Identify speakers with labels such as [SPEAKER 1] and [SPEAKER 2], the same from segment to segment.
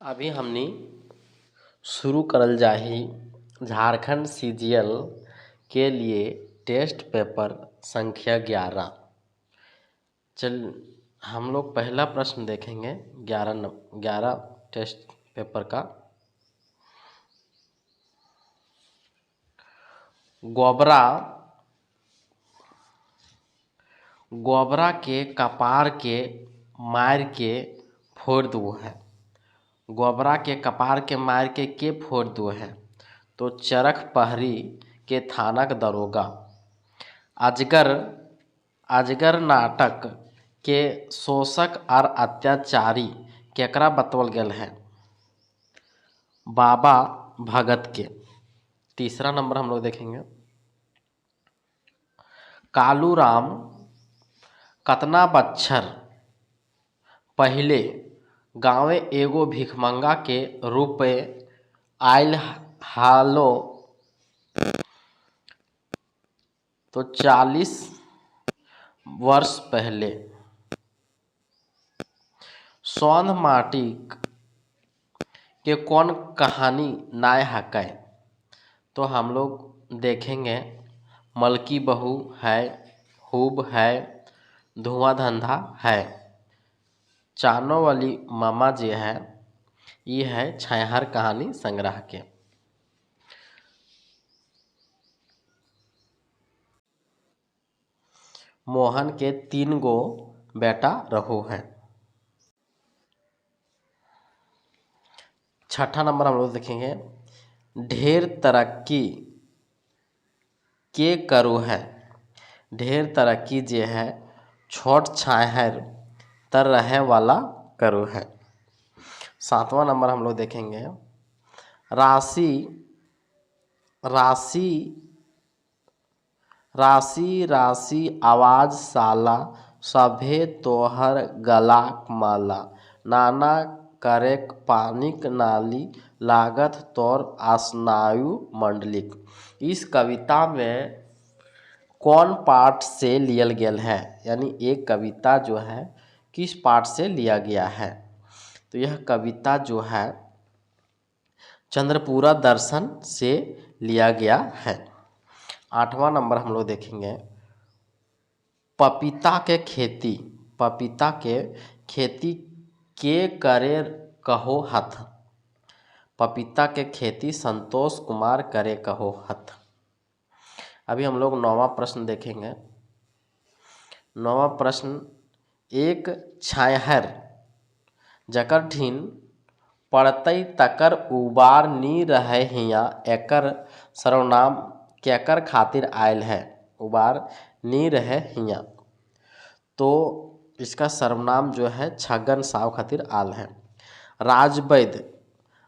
[SPEAKER 1] अभी हमनी शुरू करल जाही झारखंड सीजीएल के लिए टेस्ट पेपर संख्या 11। चल हम लोग पहला प्रश्न देखेंगे 11 टेस्ट पेपर का। गोबरा के कपार के मार के फोड़ दो है। गोबरा के कपार के मार के फोड़ दो है तो चरख पहरी के थानक दरोगा। अजगर नाटक के शोषक और अत्याचारी केकरा बतवल गेल है? बाबा भगत के। तीसरा नंबर हम लोग देखेंगे कालूराम कतना बच्छर पहले गाँवे एगो भिखमंगा के रूप में आयल हालो तो 40 वर्ष पहले। सौंध माटी के कौन कहानी नाय हकै तो हम लोग देखेंगे मलकी बहू है, खूब है, धुआं धंधा है। चानो वाली मामा जी है, ये है छैहर कहानी संग्रह के। मोहन के 3 गो बेटा रहो है। छठा नंबर हम लोग देखेंगे ढेर तरक्की के करो है। ढेर तरक्की जे है छोट छाहर तर रहे वाला करो है। 7वां नंबर हम लोग देखेंगे राशि राशि राशि राशि आवाज साला सभे तोहर गलाक माला। नाना करेक पानिक नाली लागत तोर आसनायु मंडलिक। इस कविता में कौन पाठ से लियल गेल है, यानी एक कविता जो है किस पाठ से लिया गया है? तो यह कविता जो है चंद्रपूरा दर्शन से लिया गया है। 8वां नंबर हम लोग देखेंगे पपीता के खेती के करे कहो हथ। पपीता के खेती संतोष कुमार करे कहो हथ। अभी हम लोग 9वां प्रश्न देखेंगे। 9वां प्रश्न एक छाहर जकर ढीन पड़तई तकर उबार नी रहे हिया एकर सर्वनाम केकर खातिर आयल है? उबार नी रहे हिया तो इसका सर्वनाम जो है छगन साव खातिर आल है।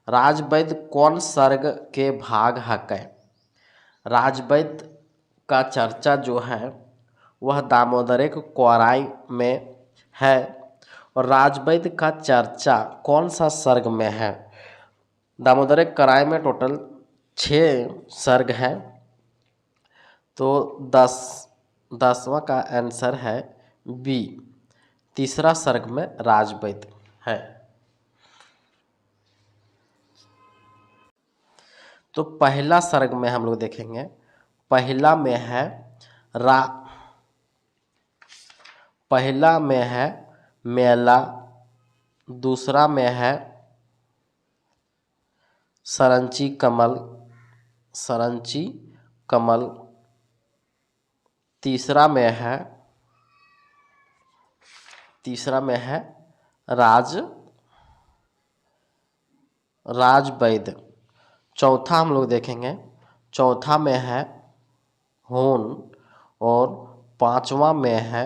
[SPEAKER 1] राजवैद्य कौन सर्ग के भाग हकै? राजवैद्य का चर्चा जो है वह दामोदर के कोराई में है। और राजवैद्य का चर्चा कौन सा सर्ग में है? दामोदर के कोराई में टोटल 6 सर्ग है तो 10वां का आंसर है बी। तीसरा सर्ग में राजवैद्य है। तो पहला सर्ग में हम लोग देखेंगे पहला में है मेला, दूसरा में है सरंची कमल, तीसरा में है राजवैद्य। चौथा हम लोग देखेंगे चौथा में है होन और 5वां में है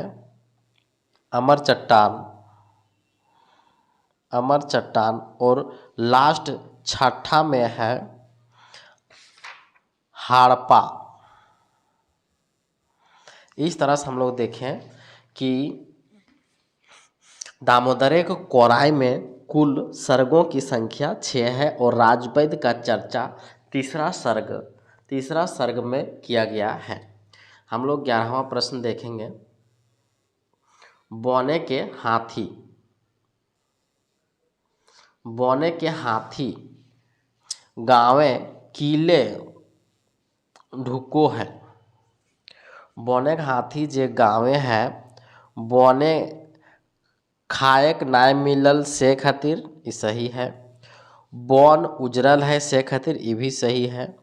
[SPEAKER 1] अमर चट्टान और लास्ट 6ठा में है हाड़पा। इस तरह से हम लोग देखें कि दामोदर के कोराई में कुल सर्गों की संख्या 6 है और राजवैद्य का चर्चा तीसरा सर्ग में किया गया है। हम लोग 11वां प्रश्न देखेंगे बौने के हाथी। बौने के हाथी गाँवे किले ढुको है। बौने के हाथी जे गाँवे है बौने खाएक नाय मिलल से खातिर ई सही है। बौन उजरल है से खातिर ई भी सही है।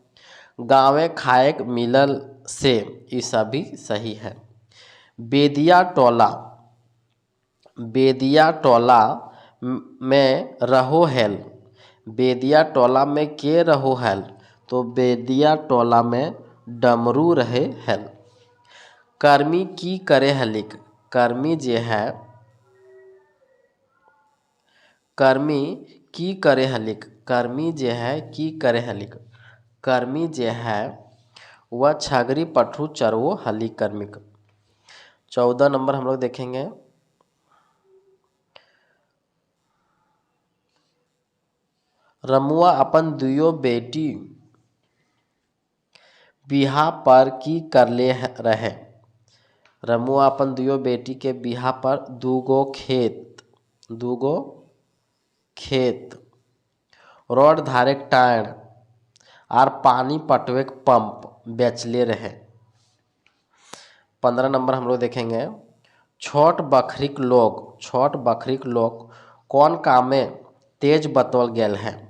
[SPEAKER 1] गाँवे खाएक मिलल से ई सभी सही है। बेदिया टोला में रहो हेल। बेदिया टोला में के रहो हेल, तो बेदिया टोला में डमरू रहे हेल। कर्मी की करे हलिक, कर्मी जे है कर्मी की करे हलिक, कर्मी जे है की करे हलिक, कर्मी जे है वह छगरी पठू चरवो हली कर्मिक। 14 नंबर हम लोग देखेंगे। रमुआ अपन दुयो बेटी बिहा पर की करले रहे। रमुआ अपन दुयो बेटी के बिहा पर दूगो खेत रोड धारेक टायर आर पानी पटवेक पंप बेचले रहे। 15 नंबर हम लोग देखेंगे। छोट बखरीक लोग कौन काम में तेज बतौल गेल है।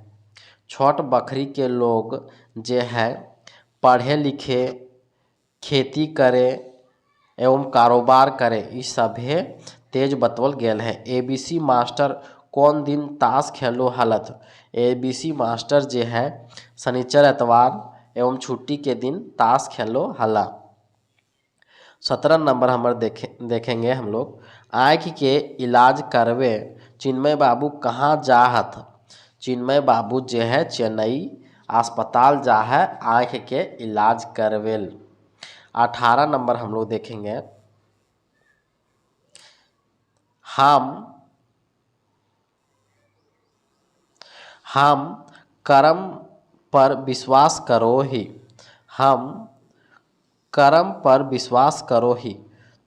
[SPEAKER 1] छोट बखरी के लोग जे है पढ़े लिखे, खेती करे एवं कारोबार करे ई सभे तेज बतौल गेल है। ABC मास्टर कौन दिन ताश खेलो हलत। ABC मास्टर जे है शनिचर एतवार एवं छुट्टी के दिन ताश खेलो हला। 17 नंबर हमारे देखेंगे हम लोग। आँख के इलाज करवे चिन्मय बाबू कहाँ जाहत। चिन्मय बाबू जे है चेन्नई अस्पताल जा है आँख के इलाज करवेल। 18 नंबर हम लोग देखेंगे। हम कर्म पर विश्वास करो ही, हम कर्म पर विश्वास करो ही,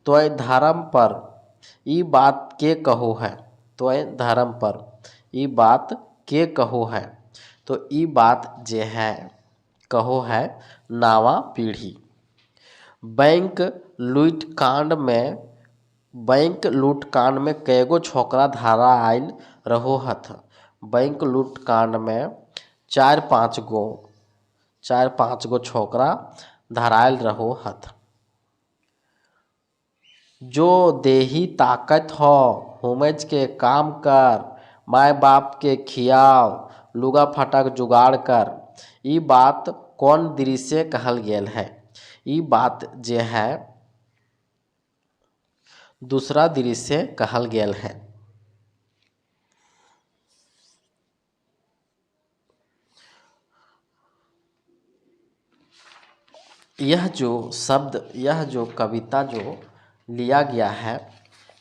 [SPEAKER 1] तोय धर्म पर ई बात के कहो है। तोय धर्म पर ई बात के कहो है, तो ई बात जे है कहो है नावा पीढ़ी। बैंक लूटकांड में कैगो छोकरा धारा आयल रहो हथ। बैंक लूटकांड में 4-5 गो छोकरा धरायल रहो हथ। जो देही ताकत हो हुमज के काम कर, माय बाप के खियाव, लुगा फटक जुगाड़ कर। ई बात कौन दृश्य कहल गेल है। ई बात जे है दूसरा दृश्य कहल गेल है। यह जो कविता जो लिया गया है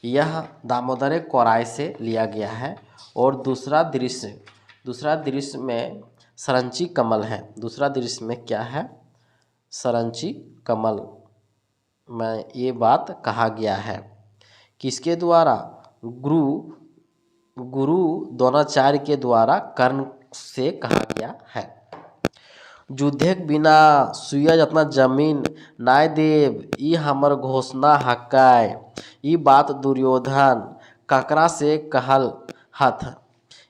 [SPEAKER 1] यह दामोदर कोराय से लिया गया है। और दूसरा दृश्य में सरंची कमल है। दूसरा दृश्य में क्या है, सरंची कमल में ये बात कहा गया है। किसके द्वारा, गुरु द्रोणाचार्य के द्वारा कर्ण से कहा गया है। युद्धे के बिना सुइया जतना जमीन नाय देव ई हमर घोषणा हकाय। ई बात दुर्योधन ककरा से कहल हथ।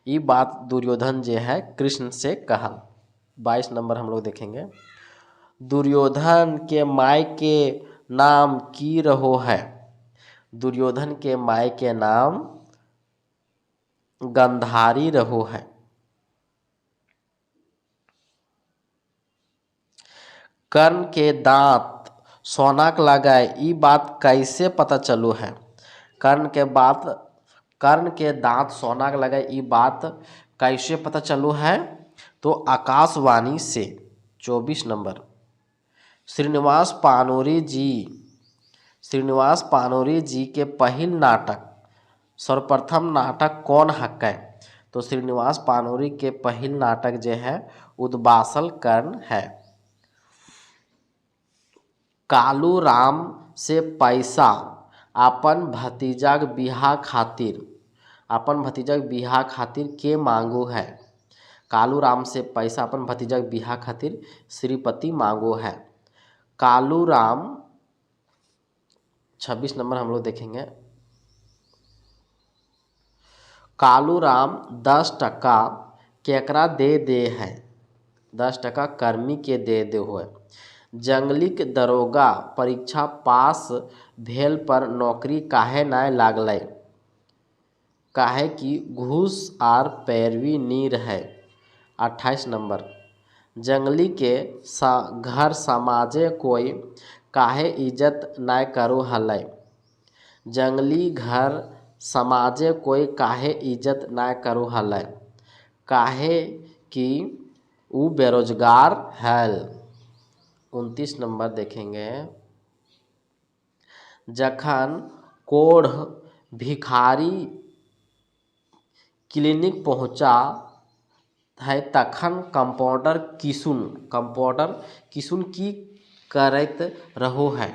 [SPEAKER 1] ई बात दुर्योधन जे है कृष्ण से कहल। 22 नंबर हम लोग देखेंगे। दुर्योधन के माय के नाम की रहो है। दुर्योधन के माय के नाम गंधारी रहो है। कर्ण के दांत सोनाक लगाए ई बात कैसे पता चलो है। कर्ण के दांत सोनाक लगाए ई बात कैसे पता चलो है, तो आकाशवाणी से। 24 नंबर। श्रीनिवास पानोरी जी के पहिल नाटक सर्वप्रथम नाटक कौन हकै। तो श्रीनिवास पानोरी के पहिल नाटक जे है उद्बासल कर्ण है। कालू राम से पैसा अपन भतीजाक बिहा खातिर अपन भतीजक बिहा खातिर के मांगो है। कालू राम से पैसा अपन भतीजक बिहा खातिर श्रीपति मांगो है। कालू राम 26 नंबर हम लोग देखेंगे। कालू राम 10 टका केकरा दे है। 10 टका कर्मी के दे हुए। जंगलीक दरोगा परीक्षा पास भेल पर नौकरी काहे नाय लागलै। काहे कि घूस आर पैरवी नी रहे। 28 नंबर। जंगली के घर समाजे कोई काहे इज्जत नाय करो हलै। जंगली घर समाजे कोई काहे इज्जत नाय करो हलै। काहे कि ऊ बेरोजगार है। 29 नंबर देखेंगे। जखन कोढ़ भिखारी क्लिनिक पहुंचा है तखन कंपाउंडर किसुन की करैत रहो है।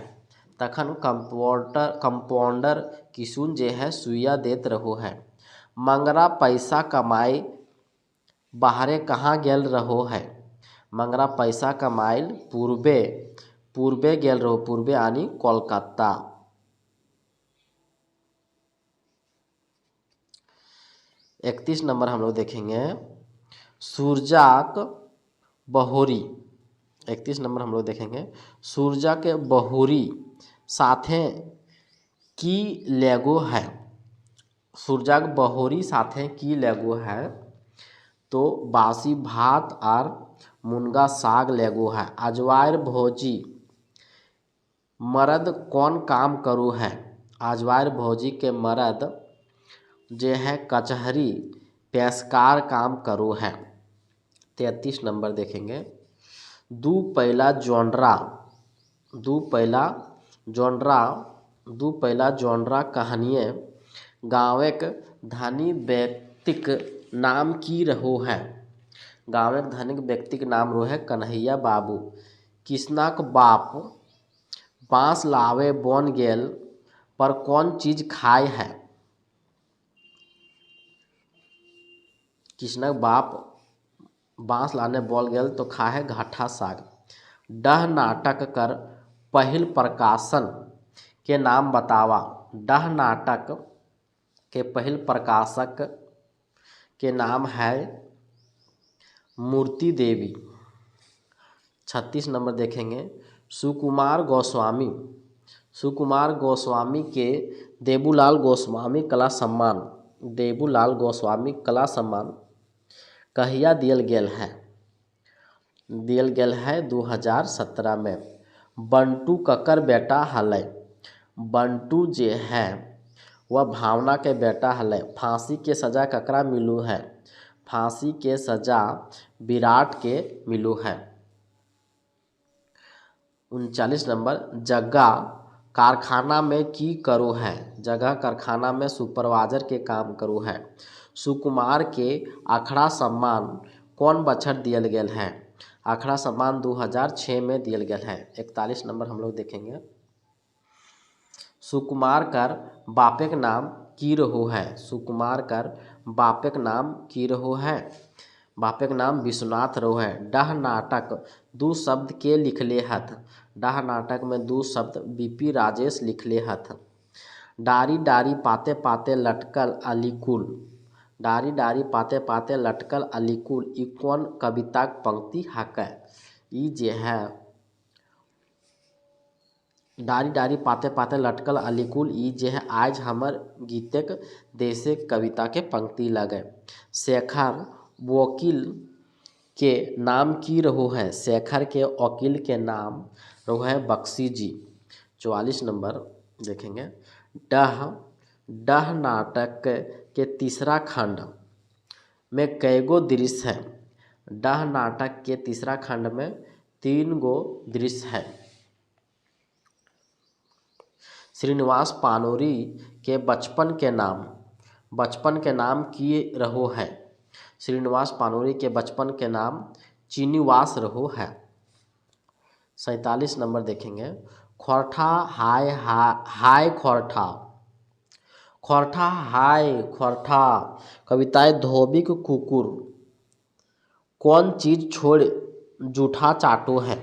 [SPEAKER 1] तखन कंपाउंडर किसुन जे है सुइया देत रहो है। मंगरा पैसा कमाए बाहरे कहाँ गेल रहो है। मंगरा पैसा कमाइल पूर्वे गेल रहो। पूर्वे यानी कोलकाता। 31 नंबर हम लोग देखेंगे। सूरजाक बहोरी। 31 नंबर हम लोग देखेंगे। सूरजा के बहोरी साथे की लेगो है। सूरजा के बहोरी साथे की लेगो है तो बासी भात आर मुनगा साग लेगो है। अजवायर भौजी मर्द कौन काम करू है। अजवायर भौजी के मर्द जे है कचहरी पेशकार काम करू है। 33 नंबर देखेंगे। दू पैला जोंडरा कहानिए गाँवक धनी व्यक्तिक नाम की रहो है। गाँवक धनिक व्यक्तिक नाम रो है कन्हैया बाबू। किसनक बाप बाँस लावे बन गेल पर कौन चीज खाए है। किसनक बाप बाँस लाने बोल गेल तो खा है घाटा साग। डह नाटक कर पहिल प्रकाशन के नाम बतावा। डह नाटक के पहिल प्रकाशक के नाम है मूर्ति देवी। 36 नंबर देखेंगे। सुकुमार गोस्वामी के देबूलाल गोस्वामी कला सम्मान कहिया दियल गेल है 2017 में। बंटू ककर बेटा हलै। बंटू जे है वह भावना के बेटा हलै। फांसी के सजा ककरा मिलू है। फांसी के सजा विराट के मिलू है। 39 नंबर। जग्गा कारखाना में की करो है। जगह कारखाना में सुपरवाइजर के काम करो है। सुकुमार के अखड़ा सम्मान कौन बछर दियल गेल है। अखड़ा सम्मान 2006 में दियल गेल है। 41 नंबर हम लोग देखेंगे। सुकुमार कर बापेक नाम की रहो है। सुकुमार कर बापेक नाम की रहो है। बापेक नाम विश्वनाथ रहो है। डह नाटक 2 शब्द के लिखले हथ। डह नाटक में 2 शब्द बीपी राजेश लिखले हथ। डारी डारी पाते पाते लटकल अलीकुल। डारी डारी पाते पाते लटकल अलीकुल ई कौन कविताक पंक्ति हकै। ई जे है डारी डारी पाते पाते लटकल अलीकुल ई जे है आज हमर गीतक देशे कविता के पंक्ति लगे। शेखर वकील के नाम की रहो है। शेखर के वकील के नाम रहो है बख्शी जी। 44 नंबर देखेंगे। डह नाटक के तीसरा खंड में कैगो दृश्य है। डह नाटक के तीसरा खंड में 3 गो दृश्य है। श्रीनिवास पानोरी के बचपन के नाम की रहो है। श्रीनिवास पानोरी के बचपन के नाम चीनीवास रहो है। 47 नंबर देखेंगे। खोरठा हाय खोरठा। खोरठा हाय खोरठा। कविताएं धोबी को कुकुर। कौन चीज छोड़ जूठा चाटो है।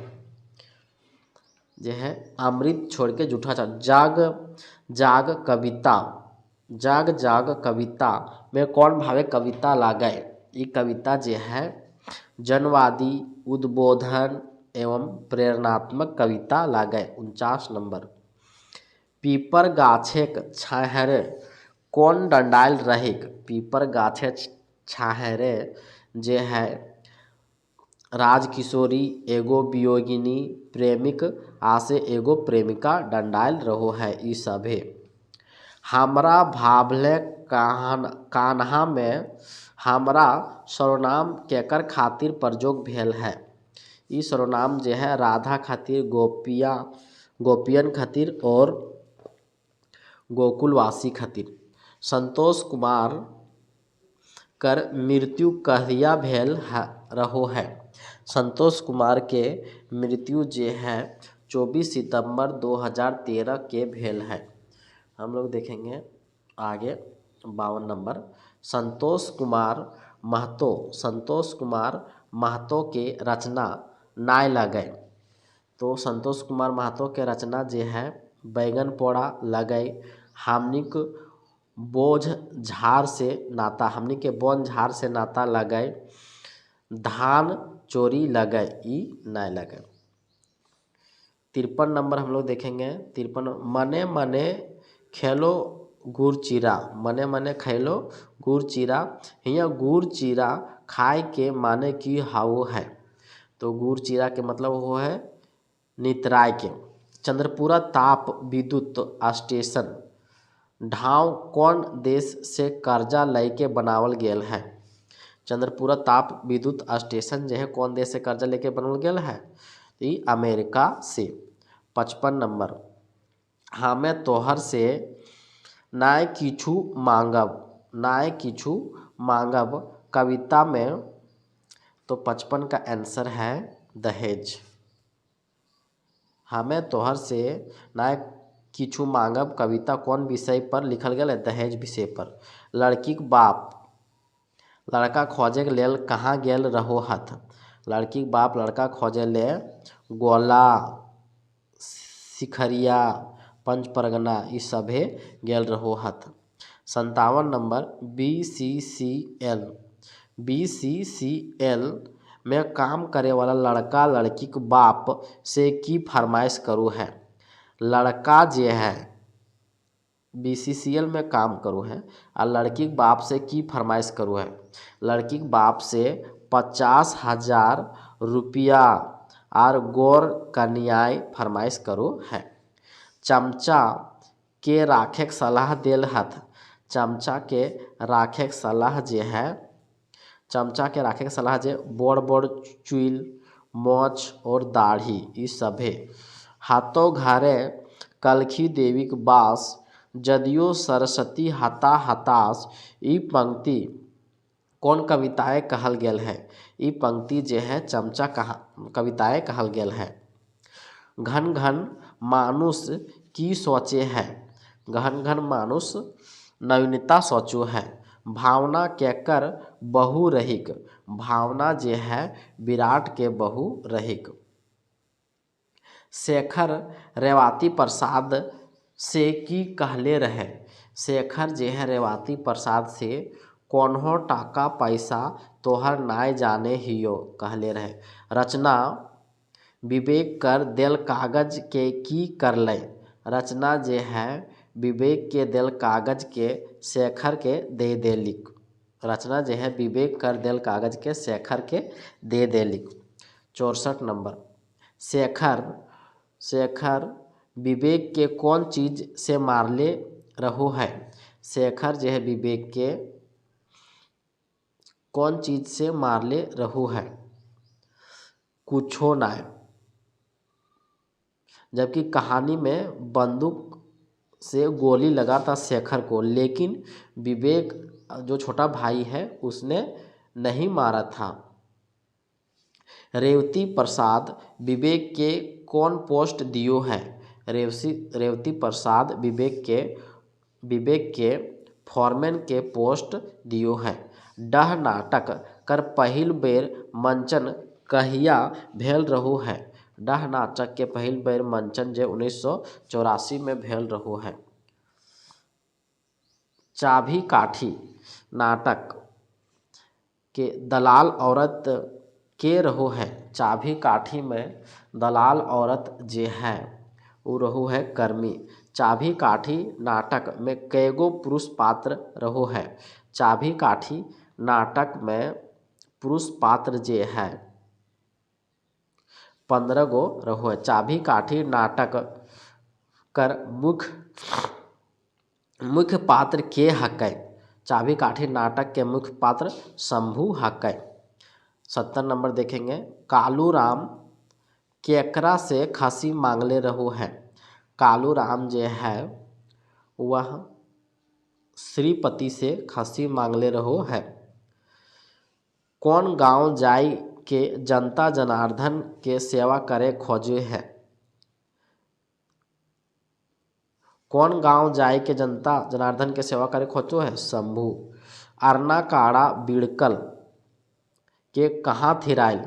[SPEAKER 1] यह है अमृत छोड़ के जूठा चाटो। जाग जाग कविता। जाग जाग कविता में कौन भावे कविता लागे। ये कविता जो है जनवादी उद्बोधन एवं प्रेरणात्मक कविता लागे। 49 नंबर। पीपर गाछेक छाहरे कौन डंडाइल रहिक। पीपर गाछे छाहरे जे है राजकिशोरी एगो वियोगिनी प्रेमिक आसे एगो प्रेमिका डंडाइल रहो है। ई सभे हमरा भाभले कान्हा में हमरा सर्वनाम केकर खातिर प्रयोग भेल है। ई सर्वनाम जे है राधा खातिर, गोपियन खातिर और गोकुलवासी खातिर। संतोष कुमार कर मृत्यु कहिया भेल रहो है। संतोष कुमार के मृत्यु जे है 24 सितंबर 2013 के भेल है। हम लोग देखेंगे आगे 52 नंबर। संतोष कुमार महतो के रचना नाय लगे। तो संतोष कुमार महतो के रचना जे है बैगन पोड़ा लगे। हमनिक बोझ झाड़ से नाता लगे। धान चोरी लगे ई नाय लगे। 53 नंबर हम लोग देखेंगे। 53 मने मने खेलो गुड़ चीरा। मने मने खेलो गुड़ चीरा। हियाँ गुड़ चीरा खाए के माने की हाउ है। तो गुड़ चीरा के मतलब वो है नितराय के। चंद्रपुरा ताप विद्युत स्टेशन ढाव कौन देश से कर्जा लेके बनावल गेल है। चंद्रपुरा ताप विद्युत स्टेशन जो है कौन देश से कर्जा लेके बनावल गेल है। ई अमेरिका से। 55 नंबर। हमें तोहर से नाय किछु मांगब कविता में। तो 55 का आंसर है दहेज। हमें तोहर से नाय किछु मांगब कविता कौन विषय पर लिखल गेल है। दहेज विषय पर। लड़की के बाप लड़का खोजे के लेल कहाँ गेल रहो हथ। लड़की के बाप लड़का खोजे ले गोला सिखरिया पंच परगना ई सभे गेल रहो हथ। 57 नंबर। BCCL में काम करे वाला लड़का लड़की के बाप से की फरमाइश करो है। लड़का जे है BCCL में काम करो है और लड़की के बाप से की फरमाइश करो है। लड़की के बाप से 50,000 रुपया और गोर कन्याय फरमाइश करो है। चमचा के राखे के सलाह देल हथ। चमचा के राखे के सलाह जे है बड़ बड़ चुल मोछ और दाढ़ी ई सभे। हाथों घरे कलखी देवी के बास जदियो सरस्वती हताश। ई पंक्ति कौन कविताएं कहल गेल है। ई पंक्ति जे है चमचा कविताएं कहल गेल है। घन घन मानुष की सोचे है। घन घन मानुष नवीनता सोचो है। भावना केकर बहु रहिक। भावना जे है विराट के बहु रहिक। शेखर रेवाती प्रसाद से की कहले रहे। शेखर जे है रेवाती प्रसाद से कोन्हो टाका पैसा तोहर नाय जाने हियो कहले रहे। रचना विवेक कर देल कागज के की करले। रचना जे है विवेक के देल कागज के शेखर के दे देलिक। रचना जे है विवेक कर देल कागज के शेखर के दे देलिक। 64 नंबर। शेखर विवेक के कौन चीज से मारले रहो है। शेखर जो है विवेक के कौन चीज से मारले रहो है। कुछो नाय। जबकि कहानी में बंदूक से गोली लगा था शेखर को, लेकिन विवेक जो छोटा भाई है उसने नहीं मारा था। रेवती प्रसाद विवेक के कौन पोस्ट दियो है। रेवती प्रसाद विवेक के फॉरमैन के पोस्ट दियो है। डह नाटक कर पहिल बेर मंचन कहिया भेल रहू है। डह नाटक के पहिल बेर मंचन जे 1984 में भेल रहू है। चाभी काठी नाटक के दलाल औरत के रहो है। चाभी काठी में दलाल औरत जे है वो रहो है कर्मी। चाभी काठी नाटक में कैगो पुरुष पात्र रहो है। चाभी काठी नाटक में पुरुष पात्र जे है 15 गो रहो है। चाभी काठी नाटक कर मुख्य पात्र के हकै। चाभी काठी नाटक के मुख्य पात्र शंभू हकै। 70 नंबर देखेंगे। कालू राम केकरा से खसी मांगले रहो है। कालू राम जे है वह श्रीपति से खसी मांगले रहो है। कौन गांव जाई के जनता जनार्दन के सेवा करे खोजे है। कौन गांव जाए के जनता जनार्दन के सेवा करे खोजो है। शंभू। अरना काड़ा बिड़कल के कहाँ थिराइल।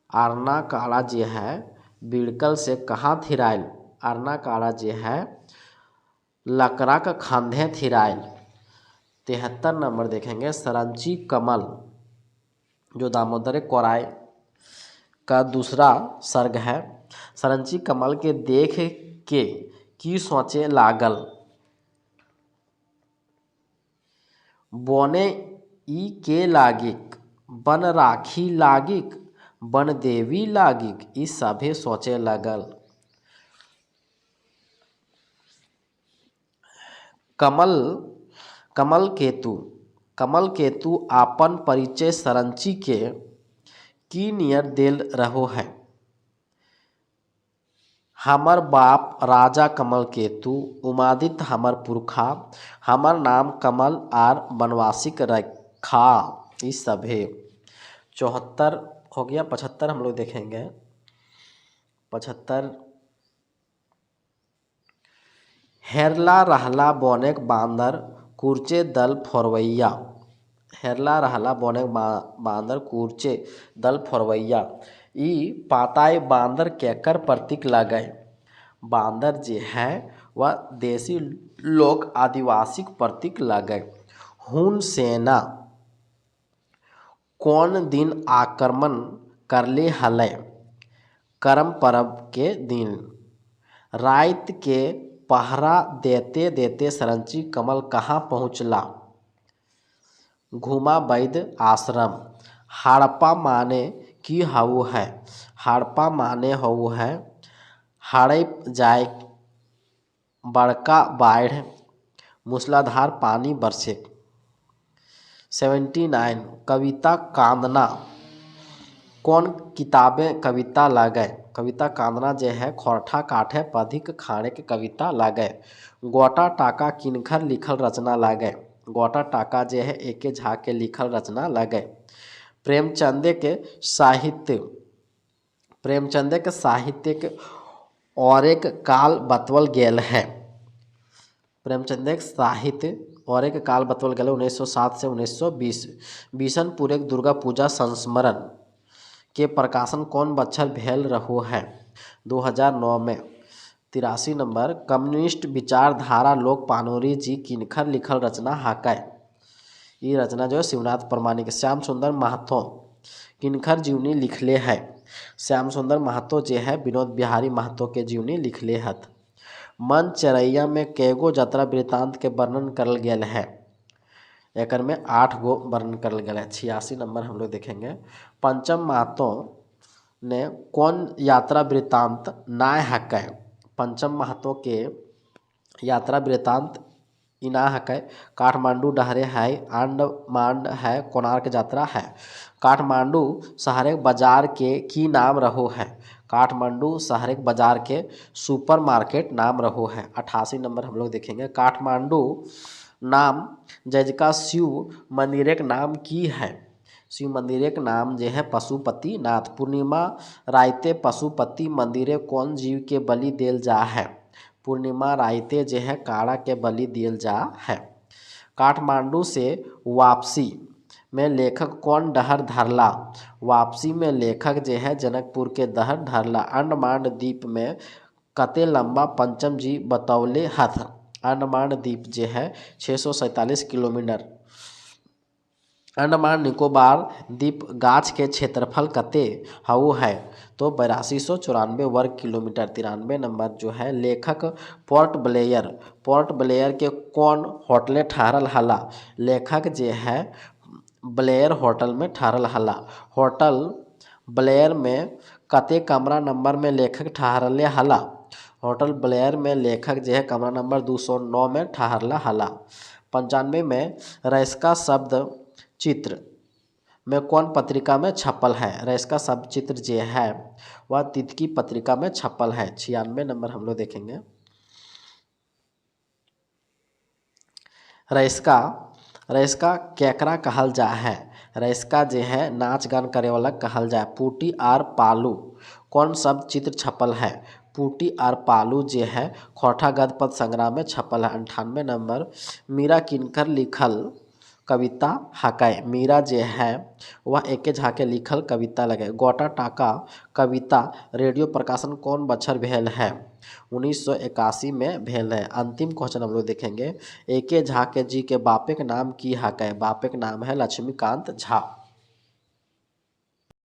[SPEAKER 1] अरना काड़ा जे है बिड़कल से कहाँ थिराइल। अरना काड़ा जे है लकड़ा का खांधे थिराइल। 73 नंबर देखेंगे। सरंची कमल जो दामोदर कोराय का दूसरा सर्ग है। सरंची कमल के देख के की सोचे लागल। बोने ई के लागिक बन राखी लागिक बन देवी लागिक ई सभे सोचे लगल। कमल केतु आपन परिचय सरंची के की नियर देल रहो है। हमर बाप राजा कमल केतु उमादित हमर पुरखा हमर नाम कमल आर बनवासिक रखा ई सभे। 74 हो गया। 75 हम लोग देखेंगे। 75 हेरला रहला बोनेक बांदर कूर्चे दल फोरवैया। हेरला रहला बोनेक बांदर कूर्चे दल फोरवैया ई पाताय बांदर केकर प्रतीक लगे। बांदर जे है वह देसी लोक आदिवासी प्रतीक लगे। हुन सेना कौन दिन आक्रमण करले हले। करम परब के दिन। रात के पहरा देते देते सरंची कमल कहाँ पहुँचला। घुमा वैद्य आश्रम। हड़प्पा माने की हऊ है। हड़प्पा माने हऊ है हड़प जाए बड़का बाढ़ मूसलाधार पानी बरसे। 79 कविता कांदना कौन किताबें कविता लागे। कविता कांदना जे है खोरठा काठे पधिक खाने के कविता लागे। गोटा टाका किनखर लिखल रचना लागे। गोटा टाका जे है एके झा के लिखल रचना लागे। प्रेमचंद के साहित्य के और एक काल बतवल गेल है। प्रेमचंद के साहित्य और एक काल बतवल गेल 1907 से 1920। बिशनपुर एक दुर्गा पूजा संस्मरण के प्रकाशन कौन बच्छर भेल रहो है। 2009 में। 83 नंबर कम्युनिस्ट विचारधारा लोक पानोरी जी किनखर लिखल रचना हाकै। ये रचना जो है शिवनाथ प्रमाणिक। श्याम सुंदर महतो किनखर जीवनी लिखले है। श्याम सुंदर महतो जे है विनोद बिहारी महतो के जीवनी लिखले हत। मन चरैया में कैगो जतरा वृत्तांत के वर्णन करल गेल है। एकर में 8 गो वर्णन करल गेल है। 86 नंबर हम लोग देखेंगे। पंचम महतो ने कौन यात्रा वृत्तांत नाय हकै। पंचम महतो के यात्रा वृत्तांत इना हकै। काठमांडू डहरे है अंडमान है कोणार्क यात्रा है। काठमांडू शहर बाजार के की नाम रहो है। काठमांडू शहर बाजार के सुपर मार्केट नाम रहो है। 88 नंबर हम लोग देखेंगे। काठमांडू नाम जजका शिव मंदिर के नाम की है। शिव मंदिर के नाम जे है पशुपति नाथ। पूर्णिमा राइते पशुपति मंदिरे कौन जीव के बलि देल जा है। पूर्णिमा राइते जे है काड़ा के बलि दियल जा है। काठमांडू से वापसी में लेखक कौन डहर धरला? वापसी में लेखक जो है जनकपुर के डहर धरला। अंडमान द्वीप में कते लंबा पंचम जी बतौले हथ? अंडमान द्वीप जो है 647 किलोमीटर। अंडमान निकोबार द्वीप गाछ के क्षेत्रफल कते हउ है? तो 8294 वर्ग किलोमीटर। 93 नंबर जो है लेखक पोर्ट ब्लेयर के कौन होटले ठहरल हला? लेखक जो है ब्लेयर होटल में ठहरल हला। होटल ब्लेयर में कते कमरा नंबर में लेखक ठहरले हला? होटल ब्लेयर में लेखक जो है कमरा नंबर 209 में ठहरला हला। 95 में रैसका शब्द चित्र में कौन पत्रिका में छपल है? रैसका शब्द चित्र जो है वह तितकी पत्रिका में छपल है। 96 नंबर हम लोग देखेंगे। रैसका केकरा कहल जा है? रैसका जो है नाच गान करे वाला कहल जा है। पूटी आर पालू कौन शब्द चित्र छपल है? पूटी आर पालू जो है खोटा गद्य संग्रह में छपल है। 98 नंबर मीरा किनकर लिखल कविता हकै? मीरा जो है वह एके झा के लिखल कविता लगे। गोटा टाका कविता रेडियो प्रकाशन कौन बछर भेल है? 1981 में भेल है। अंतिम क्वेश्चन हम लोग देखेंगे। एके झा के जी के बापे के नाम की हकै? बापे के नाम है लक्ष्मीकांत झा।